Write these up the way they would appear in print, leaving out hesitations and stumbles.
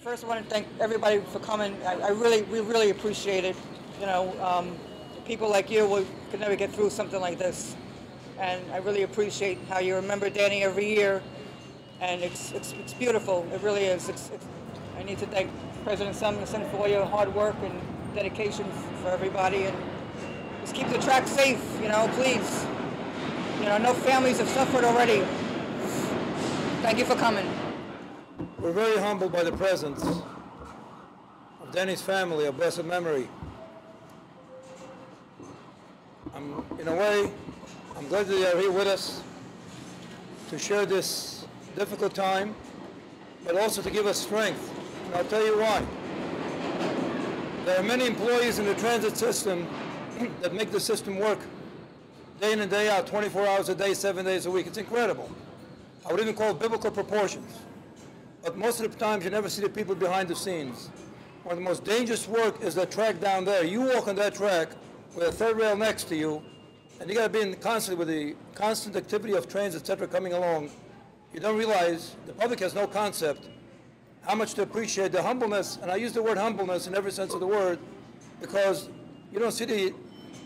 First, I want to thank everybody for coming. We really appreciate it. You know, people like you could never get through something like this, and I really appreciate how you remember Danny every year, and it's beautiful. It really is. I need to thank President Samuelsen for all your hard work and dedication for everybody, and just keep the track safe. You know, please. You know, no families have suffered already. Thank you for coming. We're very humbled by the presence of Danny's family of blessed memory. In a way, I'm glad that they are here with us to share this difficult time, but also to give us strength. And I'll tell you why. There are many employees in the transit system that make the system work day in and day out, 24 hours a day, 7 days a week. It's incredible. I would even call it biblical proportions. But most of the times you never see the people behind the scenes. One of the most dangerous work is that track down there. You walk on that track with a third rail next to you, and you got to be in constantly with the constant activity of trains, etc., coming along. You don't realize, the public has no concept how much to appreciate the humbleness, and I use the word humbleness in every sense of the word, because you don't see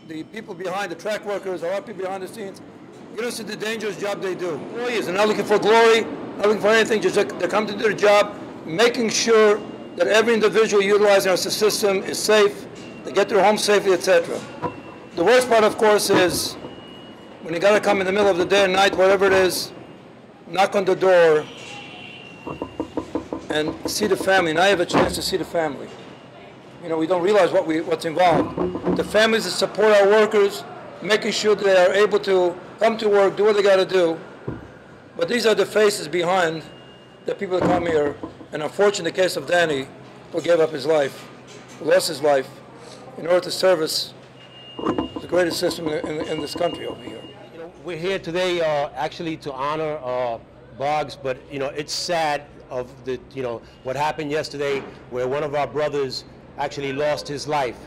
the people behind, the track workers, or people behind the scenes. You don't see the dangerous job they do. Employees are not looking for glory, not looking for anything, just they come to do their job, making sure that every individual utilizing our system is safe, they get their home safely, etc. The worst part, of course, is when you got to come in the middle of the day or night, whatever it is, knock on the door and see the family. And I have a chance to see the family. You know, we don't realize what's involved. The families that support our workers, making sure that they are able to come to work, do what they got to do. But these are the faces behind the people that come here. And unfortunately, in the case of Danny, who gave up his life, who lost his life, in order to service the greatest system in this country over here. You know, we're here today actually to honor Boggs, but you know, it's sad of what happened yesterday, where one of our brothers actually lost his life,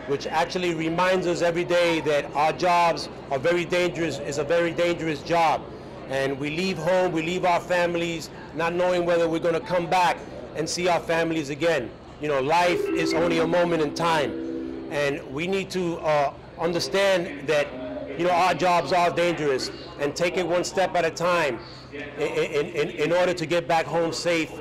which actually reminds us every day that our jobs are very dangerous, is a very dangerous job. And we leave home, we leave our families, not knowing whether we're going to come back and see our families again. You know, life is only a moment in time. And we need to understand that, you know, our jobs are dangerous, and take it one step at a time in order to get back home safe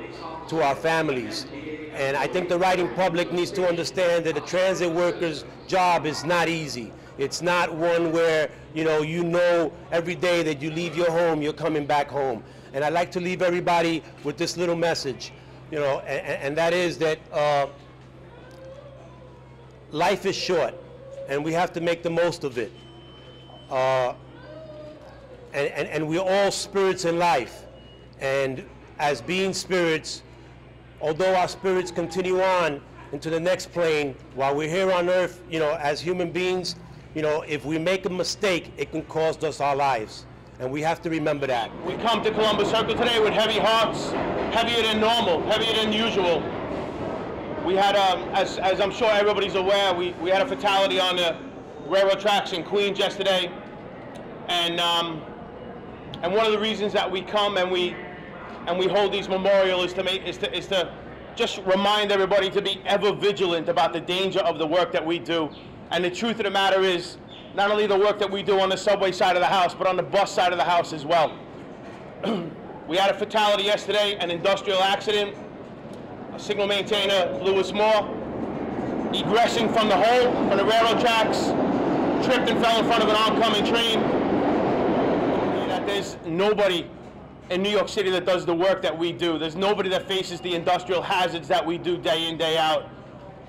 to our families. And I think the riding public needs to understand that a transit worker's job is not easy. It's not one where, you know every day that you leave your home, you're coming back home. And I'd like to leave everybody with this little message, you know, and that is that life is short, and we have to make the most of it. And we're all spirits in life. And as being spirits, although our spirits continue on into the next plane, while we're here on earth, you know, as human beings, you know, if we make a mistake, it can cost us our lives. And we have to remember that. We come to Columbus Circle today with heavy hearts, heavier than normal, heavier than usual. We had, as I'm sure everybody's aware, we had a fatality on the railroad tracks in Queens yesterday. And one of the reasons that we come and we hold these memorials is to just remind everybody to be ever vigilant about the danger of the work that we do. And the truth of the matter is, not only the work that we do on the subway side of the house, but on the bus side of the house as well. We had a fatality yesterday, an industrial accident. A signal maintainer, Lewis Moore, egressing from the hole, from the railroad tracks, tripped and fell in front of an oncoming train. That there's nobody in New York City that does the work that we do. There's nobody that faces the industrial hazards that we do day in, day out.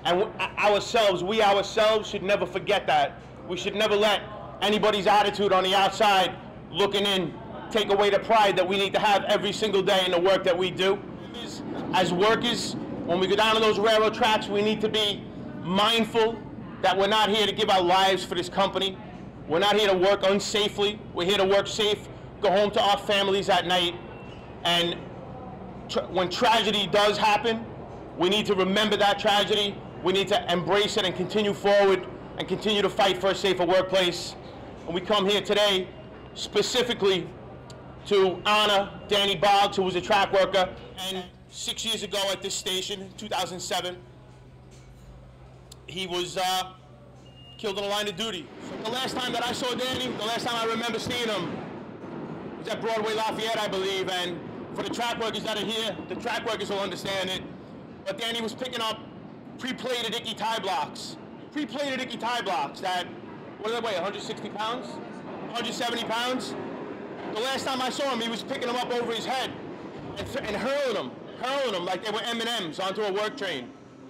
And we ourselves should never forget that. We should never let anybody's attitude on the outside looking in take away the pride that we need to have every single day in the work that we do. As workers, when we go down to those railroad tracks, we need to be mindful that we're not here to give our lives for this company. We're not here to work unsafely. We're here to work safe, go home to our families at night. And when tragedy does happen, we need to remember that tragedy. We need to embrace it and continue forward and continue to fight for a safer workplace. And we come here today specifically to honor Danny Boggs, who was a track worker, and 6 years ago at this station, 2007. He was killed in the line of duty. So the last time that I saw Danny, the last time I remember seeing him, was at Broadway Lafayette, I believe, and for the track workers that are here, the track workers will understand it, but Danny was picking up pre-plated icky tie blocks. Pre-plated icky tie blocks that, what do they weigh, 160 pounds? 170 pounds? The last time I saw him, he was picking them up over his head and hurling them like they were M&Ms onto a work train.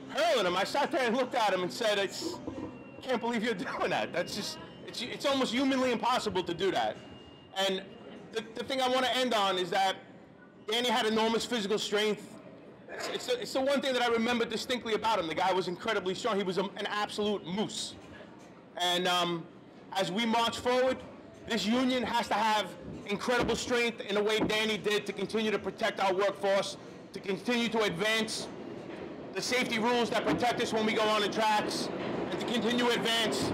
Hurling them. I sat there and looked at him and said, I can't believe you're doing that. That's just, it's almost humanly impossible to do that. And the thing I want to end on is that Danny had enormous physical strength. It's the one thing that I remember distinctly about him. The guy was incredibly strong. He was an absolute moose. And as we march forward, this union has to have incredible strength in the way Danny did to continue to protect our workforce, to continue to advance the safety rules that protect us when we go on the tracks, and to continue to advance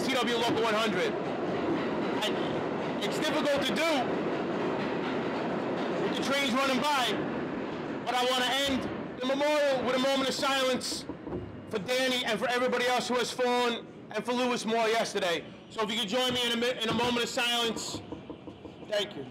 TW Local 100. And it's difficult to do with the trains running by, but I want to end the memorial with a moment of silence for Danny and for everybody else who has fallen, and for Lewis Moore yesterday. So if you could join me in a moment of silence, thank you.